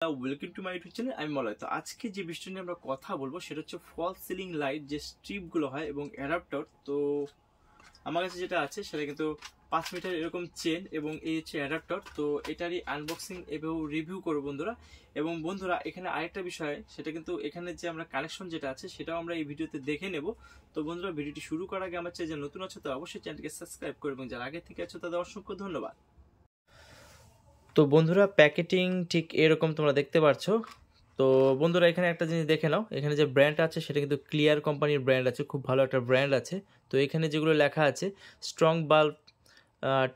Welcome to my YouTube channel. আমি মলয়। তো আজকে যে বিষয়টা নিয়ে আমরা কথা বলবো সেটা হচ্ছে ফল সিলিং লাইট যে স্ট্রিপগুলো হয় এবং অ্যাডাপ্টার। তো আমার কাছে যেটা আছে সেটা কিন্তু 5 মিটার এরকম চেন এবং এই হচ্ছে অ্যাডাপ্টার। তো এটারই আনবক্সিং এবং রিভিউ করবো বন্ধুরা। এবং বন্ধুরা এখানে আরেকটা বিষয়, সেটা কিন্তু এখানে যে আমরা কানেকশন যেটা আছে সেটাও আমরা এই ভিডিওতে দেখে নেব। তো বন্ধুরা ভিডিওটি শুরু করার আগে আমার চ্যানেল নতুন আছে তো অবশ্যই চ্যানেলটিকে সাবস্ক্রাইব করবে এবং যারা আগে থেকে আছো তাদের অসংখ্য ধন্যবাদ। তো বন্ধুরা প্যাকেটিং ঠিক এরকম তোমরা দেখতে পাচ্ছ। তো বন্ধুরা এখানে একটা জিনিস দেখে নাও, এখানে যে ব্র্যান্ড আছে সেটা কিন্তু ক্লিয়ার কোম্পানির ব্র্যান্ড আছে, খুব ভালো একটা ব্র্যান্ড আছে। তো এখানে যেগুলো লেখা আছে স্ট্রং বাল্ব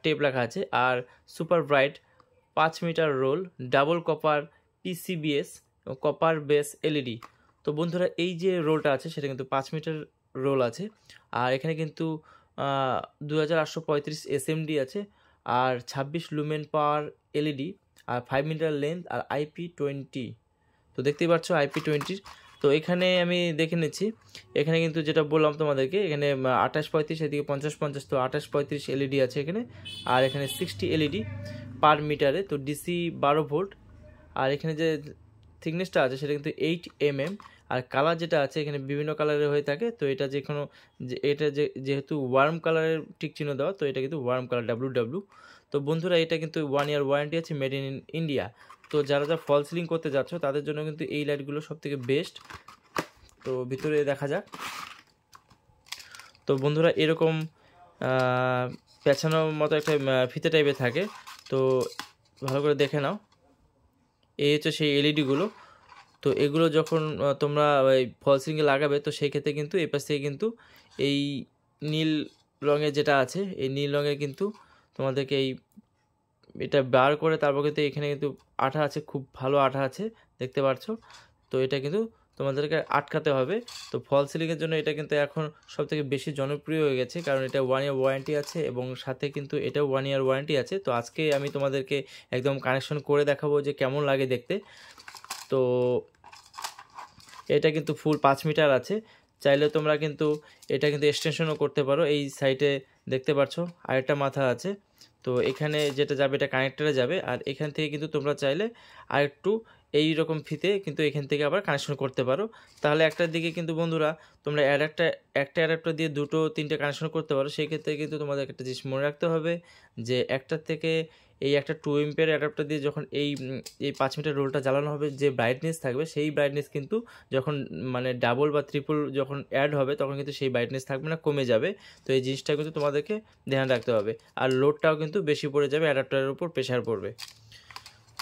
টেপ লেখা আছে, আর super bright 5 metre roll, double copper PCBs, copper base LED. তো বন্ধুরা এই যে রোলটা আছে সেটা কিন্তু 5 মিটার রোল আছে, আর এখানে কিন্তু 2835 এসএমডি আছে, আর 26 লুমেন পাওয়ার এলইডি, আর 5 মিটার লেন্থ, আর IP20। তো দেখতেই পাচ্ছ IP20। তো এখানে আমি দেখে নিচ্ছি, এখানে কিন্তু যেটা বললাম তোমাদেরকে, এখানে 2835, এদিকে 50-50, তো 2835 এলইডি আছে এখানে, আর এখানে 60 এলইডি পার মিটারে, তো ডিসি 12 ভোল্ট। আর এখানে যে থিকনেসটা আছে সেটা কিন্তু 8 mm। আর কালার যেটা আছে এখানে বিভিন্ন কালারের হয়ে থাকে। তো এটা এটা যেহেতু ওয়ার্ম কালারের টিক চিহ্ন দেওয়া, তো এটা কিন্তু ওয়ার্ম কালার WW। তো বন্ধুরা এটা কিন্তু 1 ইয়ার ওয়ারেন্টি আছে, মেড ইন ইন্ডিয়া। তো যারা ফল সিলিং করতে যাচ্ছ তাদের জন্য কিন্তু এই লাইটগুলো সবথেকে বেস্ট। তো ভিতরে দেখা যাক। তো বন্ধুরা এরকম পেছানোর মতো একটা ফিতে টাইপের থাকে, তো ভালো করে দেখে নাও। এই হচ্ছে সেই এলইডিগুলো। তো এগুলো যখন তোমরা ওই ফল সিলিংয়ে লাগাবে, তো সেই ক্ষেত্রে কিন্তু এই পাশ থেকে কিন্তু এই নীল রঙের যেটা আছে, এই নীল রঙের কিন্তু তোমাদেরকে এটা বার করে তারপর কিন্তু এখানে কিন্তু আঠা আছে, খুব ভালো আঠা আছে, দেখতে পাচ্ছ। তো এটা কিন্তু তোমাদেরকে আটকাতে হবে। তো ফল সিলিংয়ের জন্য এটা কিন্তু এখন সবথেকে বেশি জনপ্রিয় হয়ে গেছে, কারণ এটা 1 ইয়ার ওয়ারেন্টি আছে এবং সাথে কিন্তু এটাও 1 ইয়ার ওয়ারেন্টি আছে। তো আজকে আমি তোমাদেরকে একদম কানেকশন করে দেখাবো যে কেমন লাগে দেখতে। তো এটা কিন্তু ফুল 5 মিটার আছে, চাইলে তোমরা কিন্তু এটা কিন্তু এক্সটেনশনও করতে পারো। এই সাইডে দেখতে পাচ্ছ আরেকটা মাথা আছে, তো এখানে যেটা যাবে এটা কানেক্টরে যাবে, আর এখান থেকে কিন্তু তোমরা চাইলে আরেকটু এই রকম ফিতে কিন্তু এখান থেকে আবার কানেকশন করতে পারো। তাহলে একটার দিকে কিন্তু বন্ধুরা তোমরা একটা অ্যাডাপ্টার দিয়ে 2-3টে কানেকশন করতে পারো। সেই ক্ষেত্রে কিন্তু তোমাদের একটা জিনিস মনে রাখতে হবে যে একটার থেকে এই একটা 2 এম্পিয়ার অ্যাডাপ্টার দিয়ে যখন এই 5 মিটার রোলটা জ্বালানো হবে, যে ব্রাইটনেস থাকবে সেই ব্রাইটনেস কিন্তু যখন মানে ডাবল বা ট্রিপল যখন অ্যাড হবে তখন কিন্তু সেই ব্রাইটনেস থাকবে না, কমে যাবে। তো এই জিনিসটা কিন্তু তোমাদেরকে ধ্যান রাখতে হবে, আর লোডটাও কিন্তু বেশি পড়ে যাবে, অ্যাডাপ্টারের উপর প্রেশার পড়বে।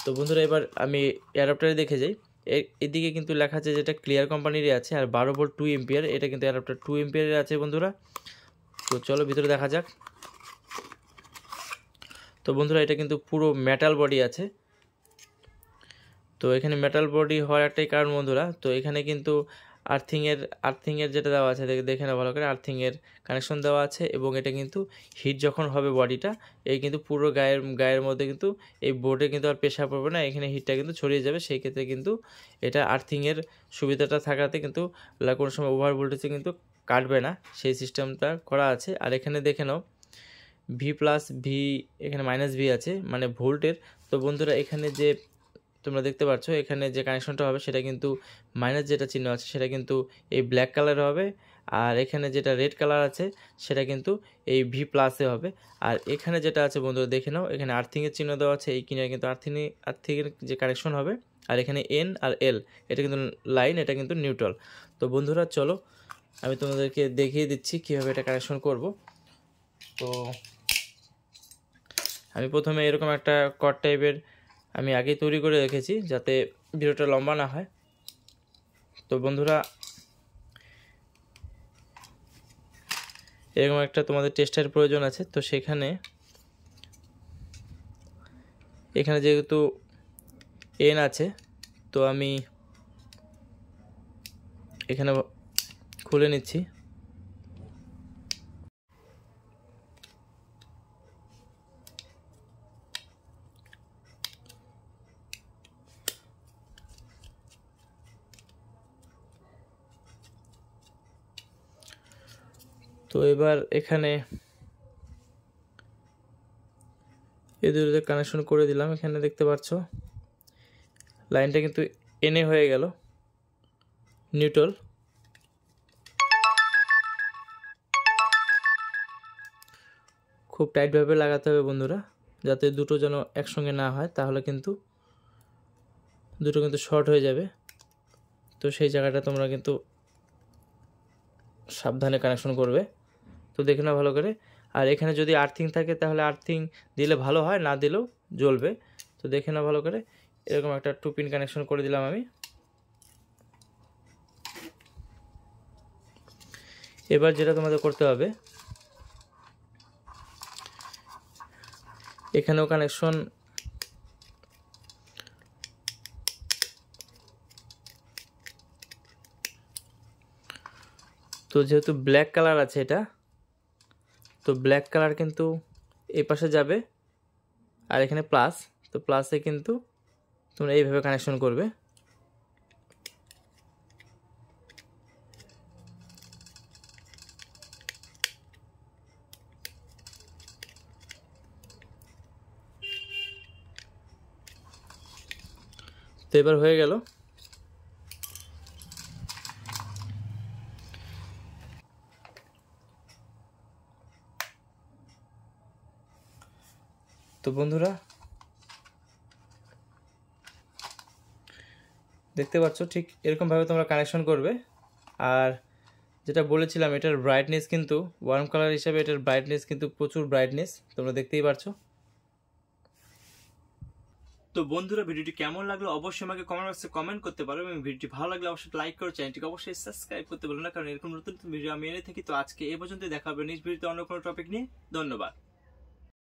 তো বন্ধুরা এবার আমি অ্যাডাপ্টারে দেখে যাই। এদিকে কিন্তু লেখা আছে যেটা ক্লিয়ার কোম্পানিরই আছে, আর 12 ভোল্ট 2 এম্পিয়ার, এটা কিন্তু অ্যাডাপ্টার 2 এম্পিয়ারের আছে বন্ধুরা। তো চলো ভিতরে দেখা যাক। তো বন্ধুরা এটা কিন্তু পুরো মেটাল বডি আছে। তো এখানে মেটাল বডি হওয়ার একটাই কারণ বন্ধুরা, তো এখানে কিন্তু আর্থিংয়ের যেটা দেওয়া আছে দেখে না ভালো করে, আর্থিংয়ের কানেকশন দেওয়া আছে, এবং এটা কিন্তু হিট যখন হবে বডিটা, এই কিন্তু পুরো গায়ের মধ্যে কিন্তু এই বোর্ডে কিন্তু আর প্রেশার পড়বে না, এখানে হিটটা কিন্তু ছড়িয়ে যাবে। সেই ক্ষেত্রে কিন্তু এটা আর্থিংয়ের সুবিধাটা থাকাতে কিন্তু কোনো সময় ওভার ভোল্টেজে কিন্তু কাটবে না, সেই সিস্টেমটা করা আছে। আর এখানে দেখে নাও V+V, এখানে -V আছে মানে ভোল্টের। তো বন্ধুরা এখানে যে তোমরা দেখতে পাচ্ছ এখানে যে কানেকশনটা হবে সেটা কিন্তু মাইনাস যেটা চিহ্ন আছে সেটা কিন্তু এই ব্ল্যাক কালার হবে, আর এখানে যেটা রেড কালার আছে সেটা কিন্তু এই V+ হবে। আর এখানে যেটা আছে বন্ধুরা দেখে নাও, এখানে আর্থিংয়ের চিহ্ন দেওয়া আছে, এই কিনারে কিন্তু আর্থিংয়ের যে কানেকশন হবে, আর এখানে N আর L এটা কিন্তু লাইন, এটা কিন্তু নিউট্রাল। তো বন্ধুরা চলো আমি তোমাদেরকে দেখিয়ে দিচ্ছি কীভাবে এটা কানেকশন করব। তো আমি প্রথমে এরকম একটা কর্ড টাইপের আমি আগেই তৈরি করে রেখেছি যাতে ভিডিওটা লম্বা না হয়। তো বন্ধুরা এরকম একটা তোমাদের টেস্টার প্রয়োজন আছে। তো এখানে যেহেতু N আছে, তো আমি এখানে খুলে নিচ্ছি। তো এবার এখানে এই দুটোতে কানেকশন করে দিলাম। এখানে দেখতে পাচ্ছ লাইনটা কিন্তু এনে হয়ে গেল নিউট্রাল। খুব টাইটভাবে লাগাতে হবে বন্ধুরা, যাতে দুটো যেন একসঙ্গে না হয়, তাহলে কিন্তু দুটো কিন্তু শর্ট হয়ে যাবে। তো সেই জায়গাটা তোমরা কিন্তু সাবধানে কানেকশন করবে। তো দেখে নাও ভালো করে। আর এখানে যদি আর্থিং থাকে তাহলে আর্থিং দিলে ভালো হয়, না দিলেও জ্বলবে। তো দেখে নাও ভালো করে। এরকম একটা 2 পিন কানেকশন করে দিলাম আমি। এবার যেটা তোমাদের করতে হবে, এখানেও কানেকশন তো যেহেতু ব্ল্যাক কালার আছে এটা, তো ব্ল্যাক কালার কিন্তু এই পাশে যাবে আর এখানে প্লাস, তো প্লাসে কিন্তু তোমরা এইভাবে কানেকশন করবে। তো এবার হয়ে গেল। তো বন্ধুরা দেখতে পাচ্ছ ঠিক এরকমভাবে তোমরা কানেকশন করবে। আর যেটা বলেছিলাম, এটার ব্রাইটনেস কিন্তু ওয়ার্ম কালার হিসাবে এটার ব্রাইটনেস কিন্তু প্রচুর ব্রাইটনেস, তোমরা দেখতেই পারছো। তো বন্ধুরা ভিডিওটি কেমন লাগলো অবশ্যই আমাকে কমেন্ট বক্সে কমেন্ট করতে পারো, এবং ভিডিওটি ভালো লাগলে অবশ্যই লাইক করো, চ্যানেলটিকে অবশ্যই সাবস্ক্রাইব করতে বলো না, কারণ এরকম নতুন নতুন ভিডিও আমি এনে থাকি। তো আজকে এই পর্যন্ত, দেখা হবে নেক্সট ভিডিওতে অন্য কোনো টপিক নিয়ে। ধন্যবাদ।